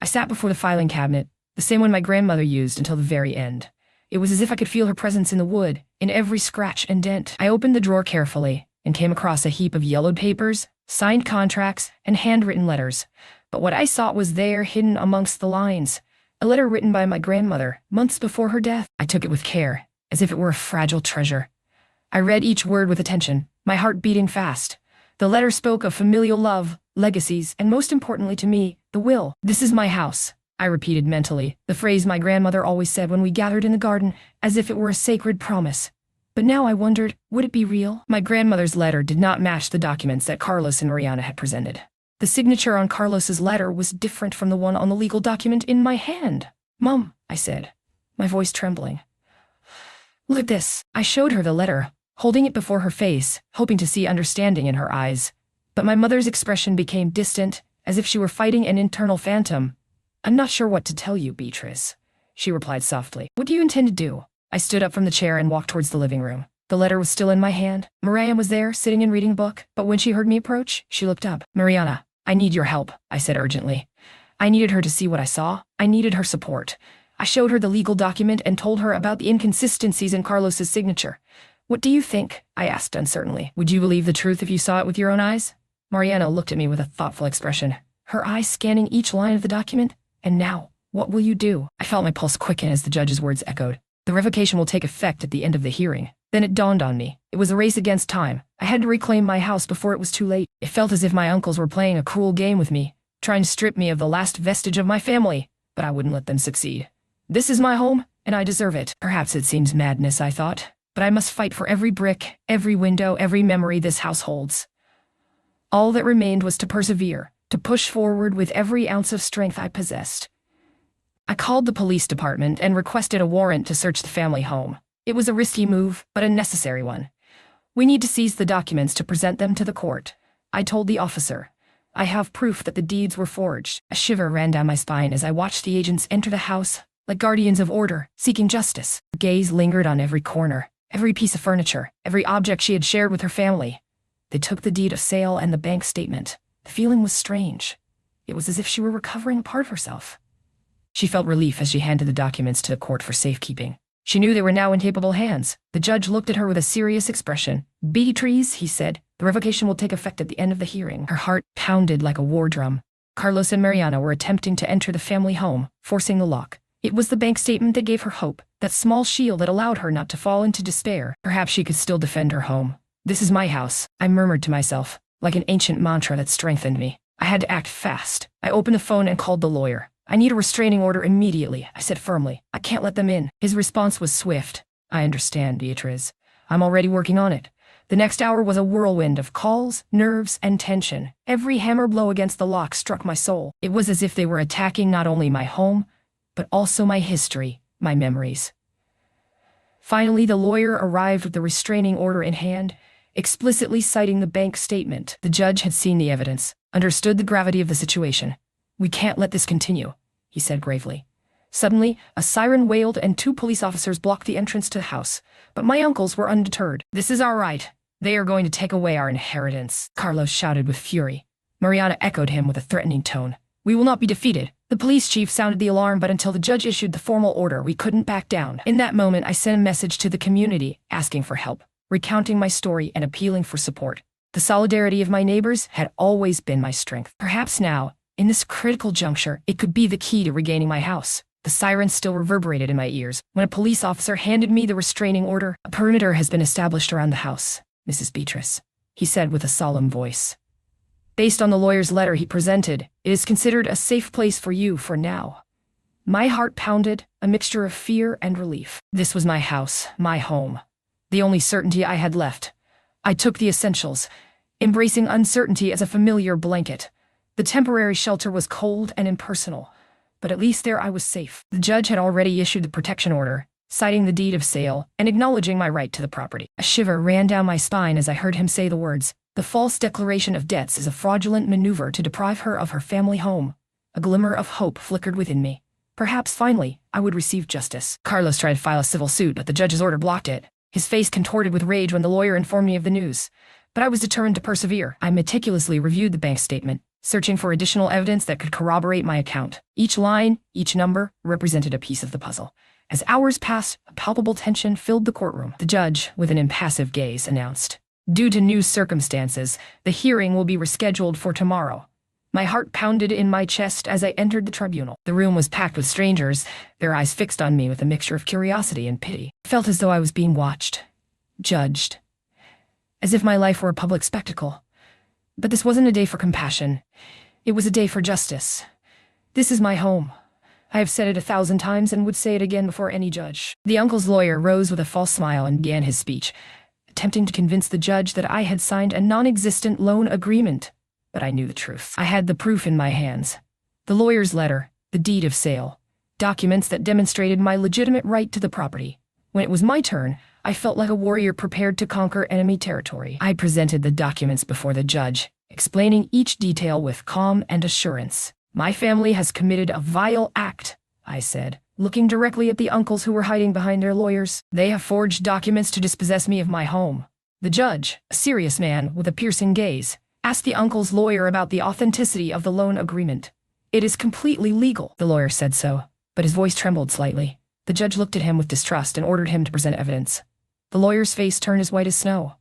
I sat before the filing cabinet, the same one my grandmother used until the very end. It was as if I could feel her presence in the wood, in every scratch and dent. I opened the drawer carefully and came across a heap of yellowed papers, signed contracts, and handwritten letters. But what I sought was there, hidden amongst the lines. A letter written by my grandmother, months before her death. I took it with care, as if it were a fragile treasure. I read each word with attention, my heart beating fast. The letter spoke of familial love, legacies, and most importantly to me, the will. "This is my house," I repeated mentally, the phrase my grandmother always said when we gathered in the garden, as if it were a sacred promise. But now I wondered, would it be real? My grandmother's letter did not match the documents that Carlos and Mariana had presented. The signature on Carlos's letter was different from the one on the legal document in my hand. "Mom," I said, my voice trembling. "Look at this." I showed her the letter, holding it before her face, hoping to see understanding in her eyes. But my mother's expression became distant, as if she were fighting an internal phantom. "I'm not sure what to tell you, Beatrice," she replied softly. "What do you intend to do?" I stood up from the chair and walked towards the living room. The letter was still in my hand. Mariana was there, sitting and reading a book, but when she heard me approach, she looked up. "Mariana, I need your help," I said urgently. I needed her to see what I saw. I needed her support. I showed her the legal document and told her about the inconsistencies in Carlos's signature. "What do you think?" I asked uncertainly. "Would you believe the truth if you saw it with your own eyes?" Mariana looked at me with a thoughtful expression, her eyes scanning each line of the document. "And now, what will you do?" I felt my pulse quicken as the judge's words echoed. "The revocation will take effect at the end of the hearing." Then it dawned on me. It was a race against time. I had to reclaim my house before it was too late. It felt as if my uncles were playing a cruel game with me, trying to strip me of the last vestige of my family, but I wouldn't let them succeed. This is my home, and I deserve it. Perhaps it seems madness, I thought, but I must fight for every brick, every window, every memory this house holds. All that remained was to persevere, to push forward with every ounce of strength I possessed. I called the police department and requested a warrant to search the family home. It was a risky move, but a necessary one. "We need to seize the documents to present them to the court," I told the officer. "I have proof that the deeds were forged." A shiver ran down my spine as I watched the agents enter the house, like guardians of order, seeking justice. Her gaze lingered on every corner, every piece of furniture, every object she had shared with her family. They took the deed of sale and the bank statement. The feeling was strange. It was as if she were recovering a part of herself. She felt relief as she handed the documents to the court for safekeeping. She knew they were now in capable hands. The judge looked at her with a serious expression. "Beatrice," he said, "the revocation will take effect at the end of the hearing." Her heart pounded like a war drum. Carlos and Mariana were attempting to enter the family home, forcing the lock. It was the bank statement that gave her hope, that small shield that allowed her not to fall into despair. Perhaps she could still defend her home. "This is my house," I murmured to myself, like an ancient mantra that strengthened me. I had to act fast. I opened the phone and called the lawyer. "I need a restraining order immediately," I said firmly. "I can't let them in." His response was swift. "I understand, Beatrice. I'm already working on it." The next hour was a whirlwind of calls, nerves, and tension. Every hammer blow against the lock struck my soul. It was as if they were attacking not only my home, but also my history, my memories. Finally, the lawyer arrived with the restraining order in hand, explicitly citing the bank statement. The judge had seen the evidence, understood the gravity of the situation. "We can't let this continue," he said gravely. Suddenly, a siren wailed and 2 police officers blocked the entrance to the house. But my uncles were undeterred. "This is our right. They are going to take away our inheritance," Carlos shouted with fury. Mariana echoed him with a threatening tone. "We will not be defeated." The police chief sounded the alarm, but until the judge issued the formal order, we couldn't back down. In that moment, I sent a message to the community, asking for help, recounting my story and appealing for support. The solidarity of my neighbors had always been my strength. Perhaps now, in this critical juncture, it could be the key to regaining my house. The sirens still reverberated in my ears when a police officer handed me the restraining order. "A perimeter has been established around the house, Mrs. Beatrice," he said with a solemn voice. "Based on the lawyer's letter he presented, it is considered a safe place for you for now." My heart pounded, a mixture of fear and relief. This was my house, my home, the only certainty I had left. I took the essentials, embracing uncertainty as a familiar blanket. The temporary shelter was cold and impersonal, but at least there I was safe. The judge had already issued the protection order, citing the deed of sale and acknowledging my right to the property. A shiver ran down my spine as I heard him say the words, "The false declaration of debts is a fraudulent maneuver to deprive her of her family home." A glimmer of hope flickered within me. Perhaps, finally, I would receive justice. Carlos tried to file a civil suit, but the judge's order blocked it. His face contorted with rage when the lawyer informed me of the news. But I was determined to persevere. I meticulously reviewed the bank statement, searching for additional evidence that could corroborate my account. Each line, each number, represented a piece of the puzzle. As hours passed, a palpable tension filled the courtroom. The judge, with an impassive gaze, announced, "Due to new circumstances, the hearing will be rescheduled for tomorrow." My heart pounded in my chest as I entered the tribunal. The room was packed with strangers, their eyes fixed on me with a mixture of curiosity and pity. I felt as though I was being watched, judged, as if my life were a public spectacle. But this wasn't a day for compassion. It was a day for justice. This is my home. I have said it 1,000 times and would say it again before any judge. The uncle's lawyer rose with a false smile and began his speech, attempting to convince the judge that I had signed a non-existent loan agreement. But I knew the truth. I had the proof in my hands. The lawyer's letter, the deed of sale, documents that demonstrated my legitimate right to the property. When it was my turn, I felt like a warrior prepared to conquer enemy territory. I presented the documents before the judge, explaining each detail with calm and assurance. "My family has committed a vile act," I said, looking directly at the uncles who were hiding behind their lawyers. "They have forged documents to dispossess me of my home." The judge, a serious man with a piercing gaze, asked the uncle's lawyer about the authenticity of the loan agreement. "It is completely legal." The lawyer said so, but his voice trembled slightly. The judge looked at him with distrust and ordered him to present evidence. The lawyer's face turned as white as snow.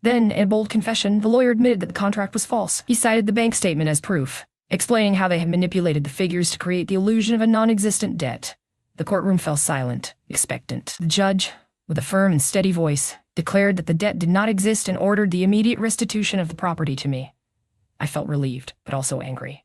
Then, in a bold confession, the lawyer admitted that the contract was false. He cited the bank statement as proof, explaining how they had manipulated the figures to create the illusion of a non-existent debt. The courtroom fell silent, expectant. The judge, with a firm and steady voice, declared that the debt did not exist and ordered the immediate restitution of the property to me. I felt relieved, but also angry.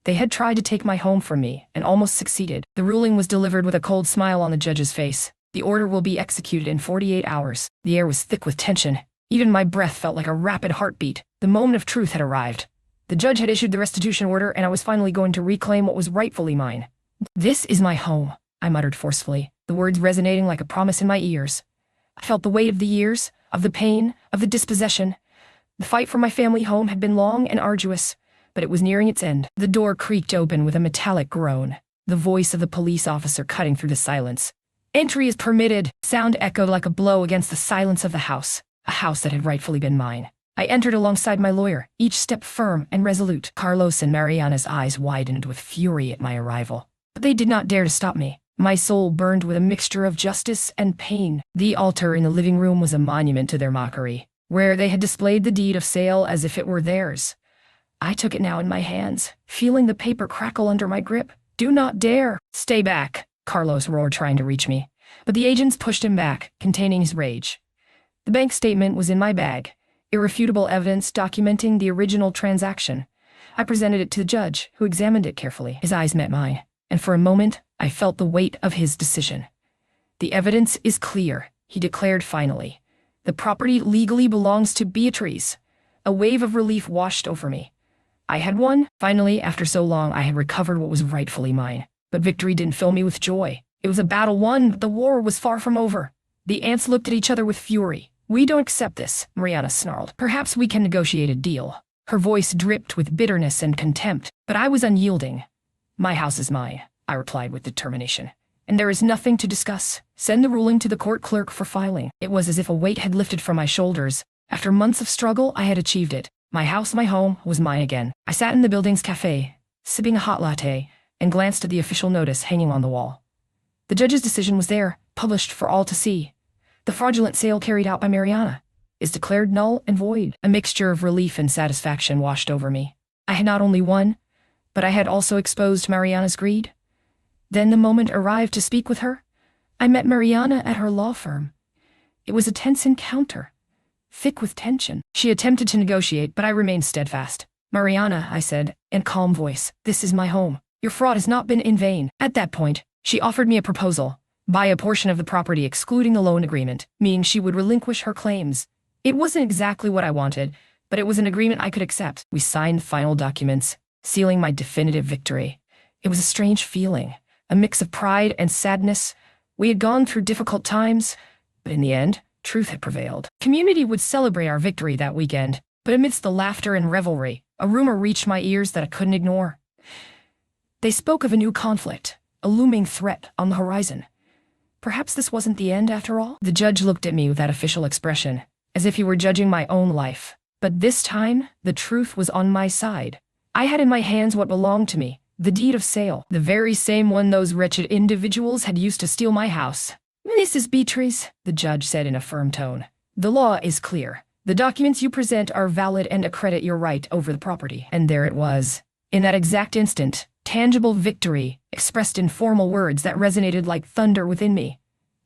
They had tried to take my home from me, and almost succeeded. The ruling was delivered with a cold smile on the judge's face. "The order will be executed in 48 hours. The air was thick with tension. Even my breath felt like a rapid heartbeat. The moment of truth had arrived. The judge had issued the restitution order, and I was finally going to reclaim what was rightfully mine. "This is my home," I muttered forcefully, the words resonating like a promise in my ears. I felt the weight of the years, of the pain, of the dispossession. The fight for my family home had been long and arduous, but it was nearing its end. The door creaked open with a metallic groan, the voice of the police officer cutting through the silence. "Entry is permitted." Sound echoed like a blow against the silence of the house, a house that had rightfully been mine. I entered alongside my lawyer, each step firm and resolute. Carlos and Mariana's eyes widened with fury at my arrival, but they did not dare to stop me. My soul burned with a mixture of justice and pain. The altar in the living room was a monument to their mockery, where they had displayed the deed of sale as if it were theirs. I took it now in my hands, feeling the paper crackle under my grip. "Do not dare!" "Stay back!" Carlos roared, trying to reach me. But the agents pushed him back, containing his rage. The bank statement was in my bag, irrefutable evidence documenting the original transaction. I presented it to the judge, who examined it carefully. His eyes met mine, and for a moment, I felt the weight of his decision. "The evidence is clear," he declared finally. "The property legally belongs to Beatrice." A wave of relief washed over me. I had won. Finally, after so long, I had recovered what was rightfully mine. But victory didn't fill me with joy. It was a battle won, but the war was far from over. The ants looked at each other with fury. "We don't accept this," Mariana snarled. "Perhaps we can negotiate a deal." Her voice dripped with bitterness and contempt, but I was unyielding. "My house is mine," I replied with determination. "And there is nothing to discuss. Send the ruling to the court clerk for filing." It was as if a weight had lifted from my shoulders. After months of struggle, I had achieved it. My house, my home, was mine again. I sat in the building's cafe, sipping a hot latte, and glanced at the official notice hanging on the wall. The judge's decision was there, published for all to see. The fraudulent sale carried out by Mariana is declared null and void. A mixture of relief and satisfaction washed over me. I had not only won, but I had also exposed Mariana's greed. Then the moment arrived to speak with her. I met Mariana at her law firm. It was a tense encounter, thick with tension. She attempted to negotiate, but I remained steadfast. "Mariana," I said, in calm voice, "this is my home. Your fraud has not been in vain." At that point, she offered me a proposal: buy a portion of the property excluding the loan agreement, meaning she would relinquish her claims. It wasn't exactly what I wanted, but it was an agreement I could accept. We signed final documents, sealing my definitive victory. It was a strange feeling, a mix of pride and sadness. We had gone through difficult times, but in the end, truth had prevailed. Community would celebrate our victory that weekend, but amidst the laughter and revelry, a rumor reached my ears that I couldn't ignore. They spoke of a new conflict, a looming threat on the horizon. Perhaps this wasn't the end after all? The judge looked at me with that official expression, as if he were judging my own life. But this time, the truth was on my side. I had in my hands what belonged to me, the deed of sale, the very same one those wretched individuals had used to steal my house. Mrs. Beatrice, the judge said in a firm tone, the law is clear. The documents you present are valid and accredit your right over the property. And there it was. In that exact instant, tangible victory, expressed in formal words that resonated like thunder within me.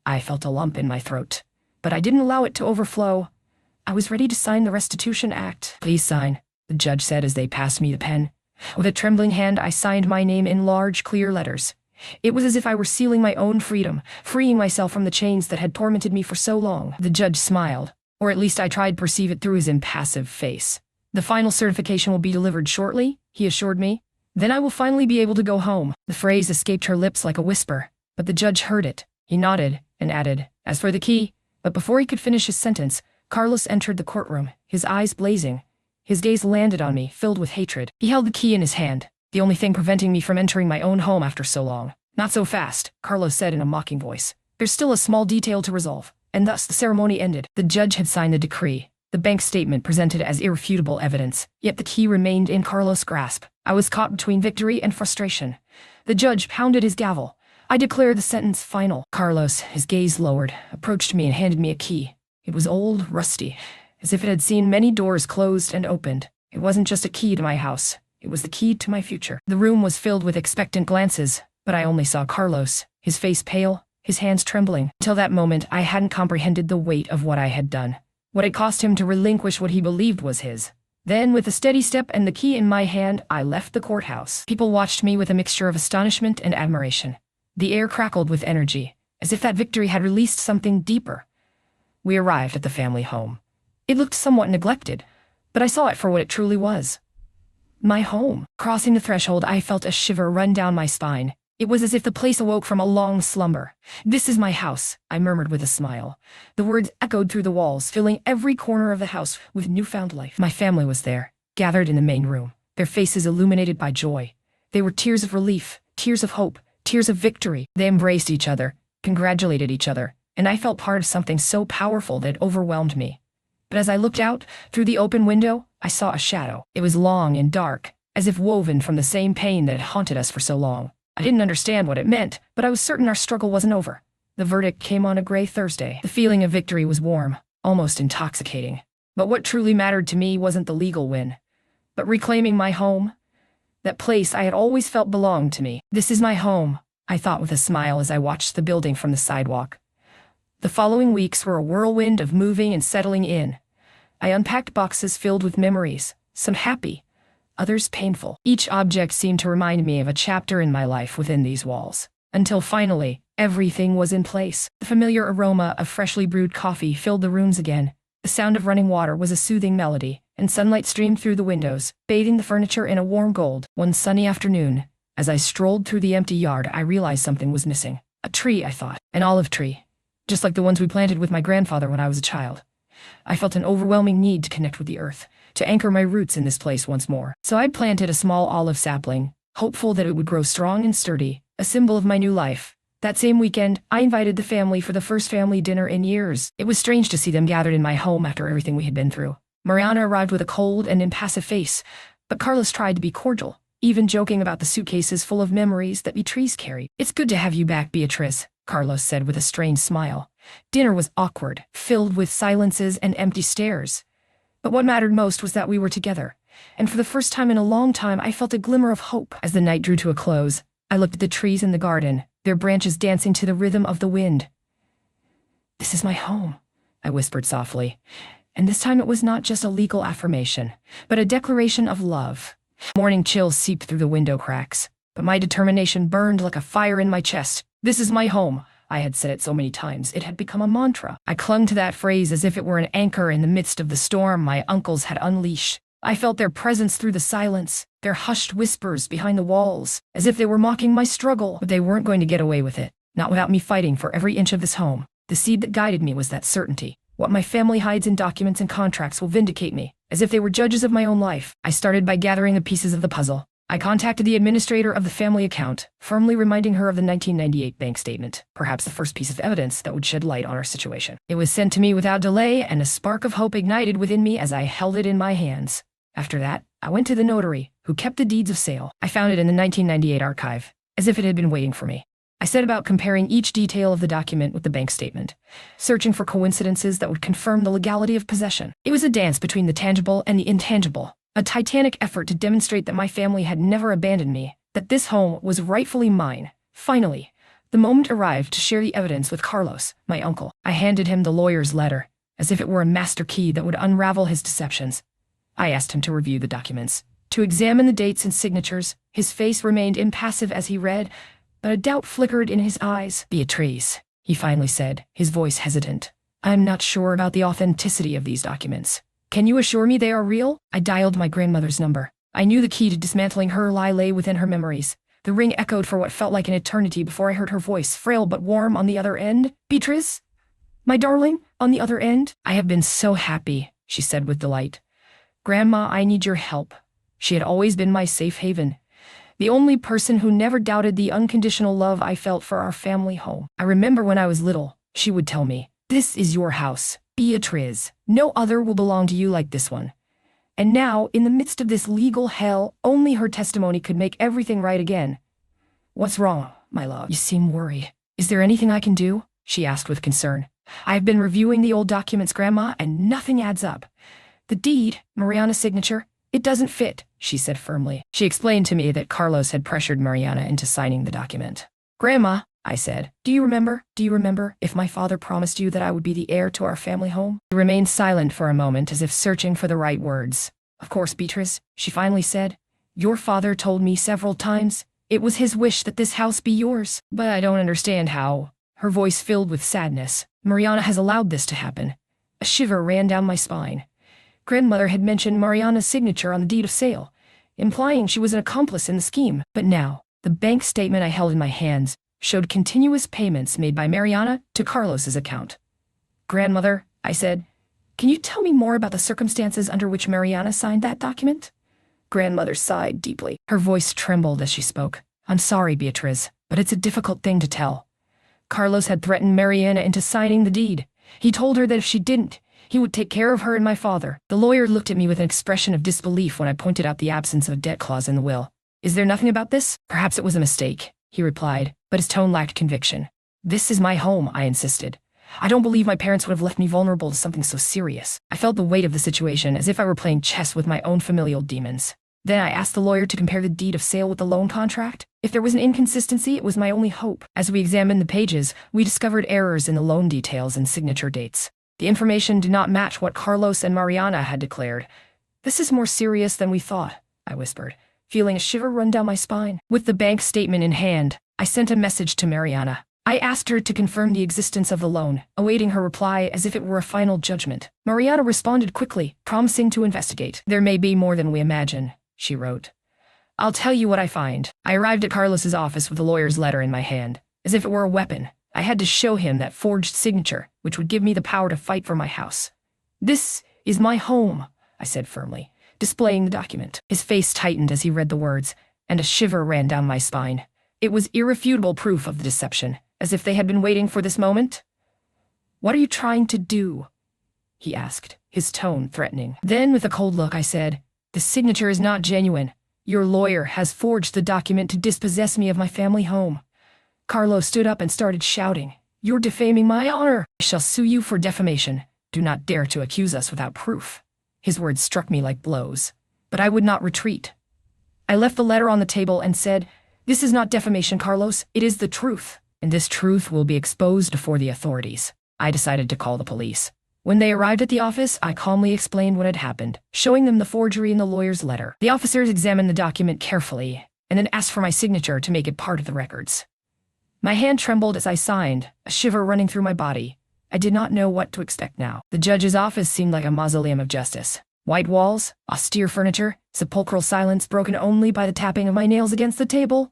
I felt a lump in my throat, but I didn't allow it to overflow. I was ready to sign the restitution act. Please sign, the judge said as they passed me the pen. With a trembling hand, I signed my name in large, clear letters. It was as if I were sealing my own freedom, freeing myself from the chains that had tormented me for so long. The judge smiled, or at least I tried to perceive it through his impassive face. The final certification will be delivered shortly, he assured me. Then I will finally be able to go home. The phrase escaped her lips like a whisper, but the judge heard it. He nodded and added, as for the key. But before he could finish his sentence, Carlos entered the courtroom, his eyes blazing. His gaze landed on me, filled with hatred. He held the key in his hand, the only thing preventing me from entering my own home after so long. Not so fast, Carlos said in a mocking voice. There's still a small detail to resolve. And thus the ceremony ended. The judge had signed the decree, the bank statement presented as irrefutable evidence, yet the key remained in Carlos' grasp. I was caught between victory and frustration. The judge pounded his gavel. I declared the sentence final. Carlos, his gaze lowered, approached me and handed me a key. It was old, rusty, as if it had seen many doors closed and opened. It wasn't just a key to my house. It was the key to my future. The room was filled with expectant glances, but I only saw Carlos, his face pale, his hands trembling. Until that moment, I hadn't comprehended the weight of what I had done, what it cost him to relinquish what he believed was his. Then, with a steady step and the key in my hand, I left the courthouse. People watched me with a mixture of astonishment and admiration. The air crackled with energy, as if that victory had released something deeper. We arrived at the family home. It looked somewhat neglected, but I saw it for what it truly was. My home. Crossing the threshold, I felt a shiver run down my spine. It was as if the place awoke from a long slumber. This is my house, I murmured with a smile. The words echoed through the walls, filling every corner of the house with newfound life. My family was there, gathered in the main room, their faces illuminated by joy. They were tears of relief, tears of hope, tears of victory. They embraced each other, congratulated each other, and I felt part of something so powerful that it overwhelmed me. But as I looked out, through the open window, I saw a shadow. It was long and dark, as if woven from the same pain that had haunted us for so long. I didn't understand what it meant, but I was certain our struggle wasn't over. The verdict came on a gray Thursday. The feeling of victory was warm, almost intoxicating. But what truly mattered to me wasn't the legal win, but reclaiming my home, that place I had always felt belonged to me. This is my home, I thought with a smile as I watched the building from the sidewalk. The following weeks were a whirlwind of moving and settling in. I unpacked boxes filled with memories, some happy, others painful. Each object seemed to remind me of a chapter in my life within these walls. Until finally, everything was in place. The familiar aroma of freshly brewed coffee filled the rooms again. The sound of running water was a soothing melody, and sunlight streamed through the windows, bathing the furniture in a warm gold. One sunny afternoon, as I strolled through the empty yard, I realized something was missing. A tree, I thought. An olive tree. Just like the ones we planted with my grandfather when I was a child. I felt an overwhelming need to connect with the earth, to anchor my roots in this place once more. So I planted a small olive sapling, hopeful that it would grow strong and sturdy, a symbol of my new life. That same weekend, I invited the family for the first family dinner in years. It was strange to see them gathered in my home after everything we had been through. Mariana arrived with a cold and impassive face, but Carlos tried to be cordial, even joking about the suitcases full of memories that Beatrice carried. "It's good to have you back, Beatrice," Carlos said with a strained smile. Dinner was awkward, filled with silences and empty stares. But what mattered most was that we were together, and for the first time in a long time I felt a glimmer of hope. As the night drew to a close, I looked at the trees in the garden, their branches dancing to the rhythm of the wind. "This is my home," I whispered softly, and this time it was not just a legal affirmation, but a declaration of love. Morning chills seeped through the window cracks, but my determination burned like a fire in my chest. This is my home. I had said it so many times, it had become a mantra. I clung to that phrase as if it were an anchor in the midst of the storm my uncles had unleashed. I felt their presence through the silence, their hushed whispers behind the walls, as if they were mocking my struggle, but they weren't going to get away with it, not without me fighting for every inch of this home. The seed that guided me was that certainty. What my family hides in documents and contracts will vindicate me, as if they were judges of my own life. I started by gathering the pieces of the puzzle. I contacted the administrator of the family account, firmly reminding her of the 1998 bank statement, perhaps the first piece of evidence that would shed light on our situation. It was sent to me without delay, and a spark of hope ignited within me as I held it in my hands. After that, I went to the notary, who kept the deeds of sale. I found it in the 1998 archive, as if it had been waiting for me. I set about comparing each detail of the document with the bank statement, searching for coincidences that would confirm the legality of possession. It was a dance between the tangible and the intangible, a titanic effort to demonstrate that my family had never abandoned me, that this home was rightfully mine. Finally, the moment arrived to share the evidence with Carlos, my uncle. I handed him the lawyer's letter, as if it were a master key that would unravel his deceptions. I asked him to review the documents, to examine the dates and signatures. His face remained impassive as he read, but a doubt flickered in his eyes. "Beatrice," he finally said, his voice hesitant. "I'm not sure about the authenticity of these documents. Can you assure me they are real?" I dialed my grandmother's number. I knew the key to dismantling her lie lay within her memories. The ring echoed for what felt like an eternity before I heard her voice, frail but warm, on the other end. "Beatrice? My darling, on the other end?" "I have been so happy," she said with delight. "Grandma, I need your help." She had always been my safe haven, the only person who never doubted the unconditional love I felt for our family home. I remember when I was little, she would tell me, "This is your house, Beatrice. No other will belong to you like this one." And now, in the midst of this legal hell, only her testimony could make everything right again. "What's wrong, my love? You seem worried. Is there anything I can do?" she asked with concern. "I have been reviewing the old documents, Grandma, and nothing adds up. The deed, Mariana's signature, it doesn't fit," she said firmly. She explained to me that Carlos had pressured Mariana into signing the document. "Grandma," I said, Do you remember if my father promised you that I would be the heir to our family home?" She remained silent for a moment, as if searching for the right words. "Of course, Beatrice," she finally said. "Your father told me several times it was his wish that this house be yours. But I don't understand how." Her voice filled with sadness. "Mariana has allowed this to happen." A shiver ran down my spine. Grandmother had mentioned Mariana's signature on the deed of sale, implying she was an accomplice in the scheme. But now, the bank statement I held in my hands showed continuous payments made by Mariana to Carlos's account. "Grandmother," I said, "can you tell me more about the circumstances under which Mariana signed that document?" Grandmother sighed deeply. Her voice trembled as she spoke. "I'm sorry, Beatrice, but it's a difficult thing to tell. Carlos had threatened Mariana into signing the deed. He told her that if she didn't, he would take care of her and my father." The lawyer looked at me with an expression of disbelief when I pointed out the absence of a debt clause in the will. "Is there nothing about this?" "Perhaps it was a mistake," he replied, but his tone lacked conviction. "This is my home," I insisted. "I don't believe my parents would have left me vulnerable to something so serious." I felt the weight of the situation, as if I were playing chess with my own familial demons. Then I asked the lawyer to compare the deed of sale with the loan contract. If there was an inconsistency, it was my only hope. As we examined the pages, we discovered errors in the loan details and signature dates. The information did not match what Carlos and Mariana had declared. "This is more serious than we thought," I whispered, feeling a shiver run down my spine. With the bank statement in hand, I sent a message to Mariana. I asked her to confirm the existence of the loan, awaiting her reply as if it were a final judgment. Mariana responded quickly, promising to investigate. "There may be more than we imagine," she wrote. "I'll tell you what I find." I arrived at Carlos's office with the lawyer's letter in my hand. As if it were a weapon, I had to show him that forged signature, which would give me the power to fight for my house. "This is my home," I said firmly, displaying the document. His face tightened as he read the words, and a shiver ran down my spine. It was irrefutable proof of the deception, as if they had been waiting for this moment. "What are you trying to do?" he asked, his tone threatening. Then, with a cold look, I said, "The signature is not genuine. Your lawyer has forged the document to dispossess me of my family home." Carlos stood up and started shouting, "You're defaming my honor. I shall sue you for defamation. Do not dare to accuse us without proof." His words struck me like blows, but I would not retreat. I left the letter on the table and said, "This is not defamation, Carlos. It is the truth, and this truth will be exposed before the authorities." I decided to call the police. When they arrived at the office, I calmly explained what had happened, showing them the forgery in the lawyer's letter. The officers examined the document carefully, and then asked for my signature to make it part of the records. My hand trembled as I signed, a shiver running through my body. I did not know what to expect now. The judge's office seemed like a mausoleum of justice. White walls, austere furniture, sepulchral silence broken only by the tapping of my nails against the table.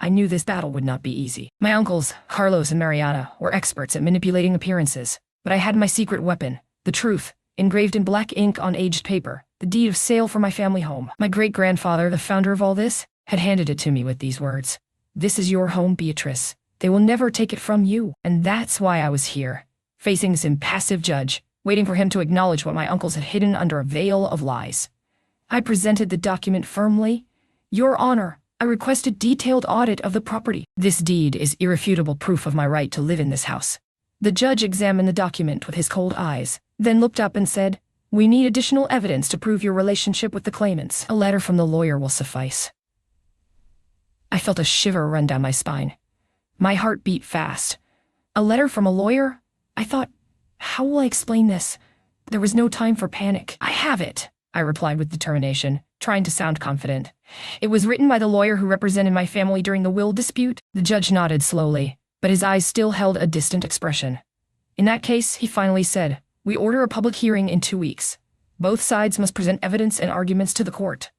I knew this battle would not be easy. My uncles, Carlos and Mariana, were experts at manipulating appearances, but I had my secret weapon, the truth, engraved in black ink on aged paper, the deed of sale for my family home. My great-grandfather, the founder of all this, had handed it to me with these words. "This is your home, Beatrice. They will never take it from you." And that's why I was here, facing this impassive judge, waiting for him to acknowledge what my uncles had hidden under a veil of lies. I presented the document firmly. Your Honor, I request a detailed audit of the property. This deed is irrefutable proof of my right to live in this house. The judge examined the document with his cold eyes, then looked up and said, "We need additional evidence to prove your relationship with the claimants. A letter from the lawyer will suffice." I felt a shiver run down my spine. My heart beat fast. A letter from a lawyer? I thought, how will I explain this? There was no time for panic. "I have it," I replied with determination, trying to sound confident. "It was written by the lawyer who represented my family during the will dispute." The judge nodded slowly, but his eyes still held a distant expression. "In that case," he finally said, "we order a public hearing in 2 weeks. Both sides must present evidence and arguments to the court."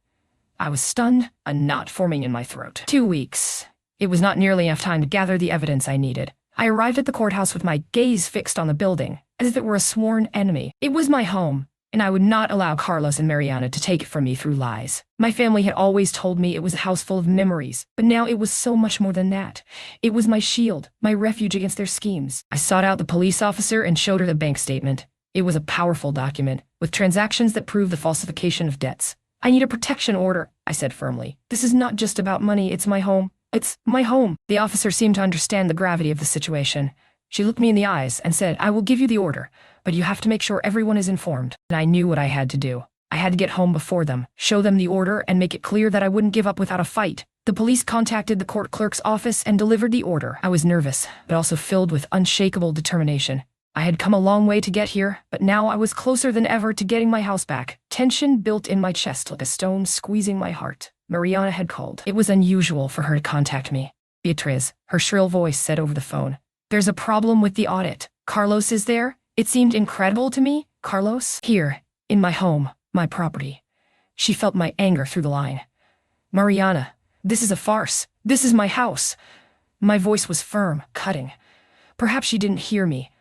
I was stunned, a knot forming in my throat. 2 weeks. It was not nearly enough time to gather the evidence I needed. I arrived at the courthouse with my gaze fixed on the building, as if it were a sworn enemy. It was my home, and I would not allow Carlos and Mariana to take it from me through lies. My family had always told me it was a house full of memories, but now it was so much more than that. It was my shield, my refuge against their schemes. I sought out the police officer and showed her the bank statement. It was a powerful document, with transactions that proved the falsification of debts. "I need a protection order," I said firmly. "This is not just about money, it's my home. It's my home." The officer seemed to understand the gravity of the situation. She looked me in the eyes and said, "I will give you the order, but you have to make sure everyone is informed." And I knew what I had to do. I had to get home before them, show them the order, and make it clear that I wouldn't give up without a fight. The police contacted the court clerk's office and delivered the order. I was nervous, but also filled with unshakable determination. I had come a long way to get here, but now I was closer than ever to getting my house back. Tension built in my chest like a stone squeezing my heart. Mariana had called. It was unusual for her to contact me. "Beatriz," her shrill voice said over the phone. "There's a problem with the audit. Carlos is there." It seemed incredible to me. Carlos? Here, in my home, my property. She felt my anger through the line. "Mariana, this is a farce. This is my house." My voice was firm, cutting. Perhaps she didn't hear me.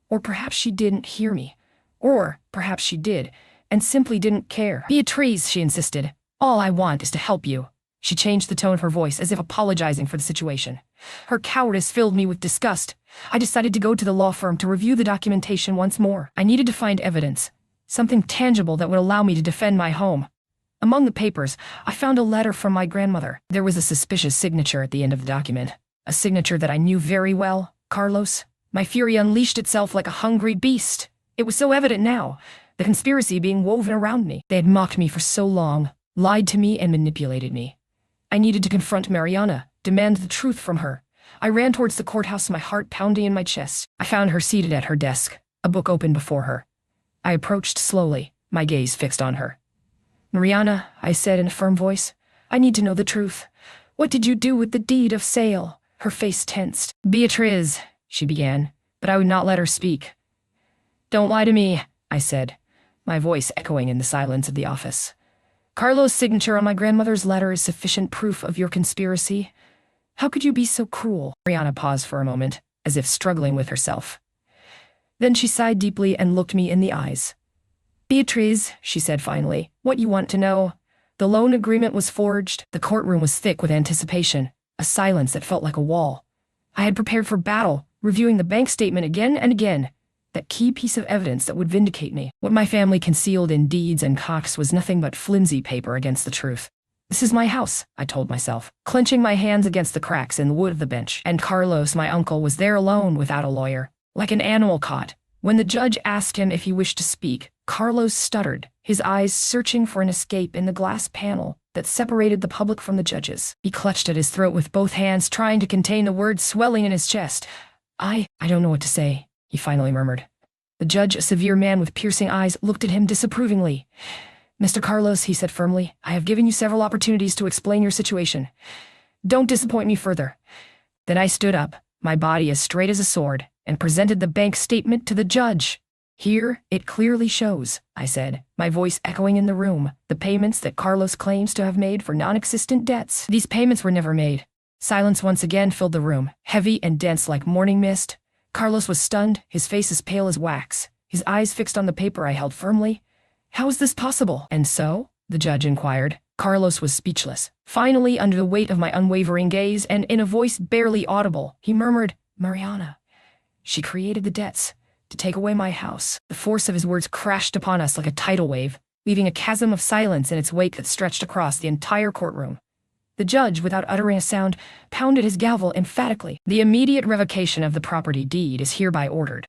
Or perhaps she didn't hear me. Or perhaps she did, and simply didn't care. "Beatriz," she insisted, "all I want is to help you." She changed the tone of her voice as if apologizing for the situation. Her cowardice filled me with disgust. I decided to go to the law firm to review the documentation once more. I needed to find evidence, something tangible that would allow me to defend my home. Among the papers, I found a letter from my grandmother. There was a suspicious signature at the end of the document, a signature that I knew very well, Carlos. My fury unleashed itself like a hungry beast. It was so evident now, the conspiracy being woven around me. They had mocked me for so long, lied to me and manipulated me. I needed to confront Mariana, demand the truth from her. I ran towards the courthouse, my heart pounding in my chest. I found her seated at her desk, a book open before her. I approached slowly, my gaze fixed on her. "Mariana," I said in a firm voice, "I need to know the truth. What did you do with the deed of sale?" Her face tensed. "Beatriz," she began, but I would not let her speak. "Don't lie to me," I said, my voice echoing in the silence of the office. "Carlos' signature on my grandmother's letter is sufficient proof of your conspiracy. How could you be so cruel?" Mariana paused for a moment, as if struggling with herself. Then she sighed deeply and looked me in the eyes. "Beatriz," she said finally, "what you want to know. The loan agreement was forged." The courtroom was thick with anticipation, a silence that felt like a wall. I had prepared for battle, reviewing the bank statement again and again, that key piece of evidence that would vindicate me. What my family concealed in deeds and cocks was nothing but flimsy paper against the truth. "This is my house," I told myself, clenching my hands against the cracks in the wood of the bench. And Carlos, my uncle, was there alone without a lawyer, like an animal caught. When the judge asked him if he wished to speak, Carlos stuttered, his eyes searching for an escape in the glass panel that separated the public from the judges. He clutched at his throat with both hands, trying to contain the words swelling in his chest. I don't know what to say," he finally murmured. The judge, a severe man with piercing eyes, looked at him disapprovingly. "Mr. Carlos," he said firmly, "I have given you several opportunities to explain your situation. Don't disappoint me further." Then I stood up, my body as straight as a sword, and presented the bank statement to the judge. "Here it clearly shows," I said, my voice echoing in the room, "the payments that Carlos claims to have made for non-existent debts. These payments were never made." Silence once again filled the room, heavy and dense like morning mist. Carlos was stunned, his face as pale as wax, his eyes fixed on the paper I held firmly. "How is this possible?" "And so?" the judge inquired. Carlos was speechless. Finally, under the weight of my unwavering gaze, and in a voice barely audible, he murmured, "Mariana. She created the debts to take away my house." The force of his words crashed upon us like a tidal wave. leaving a chasm of silence in its wake that stretched across the entire courtroom. The judge, without uttering a sound, pounded his gavel emphatically. The immediate revocation of the property deed is hereby ordered.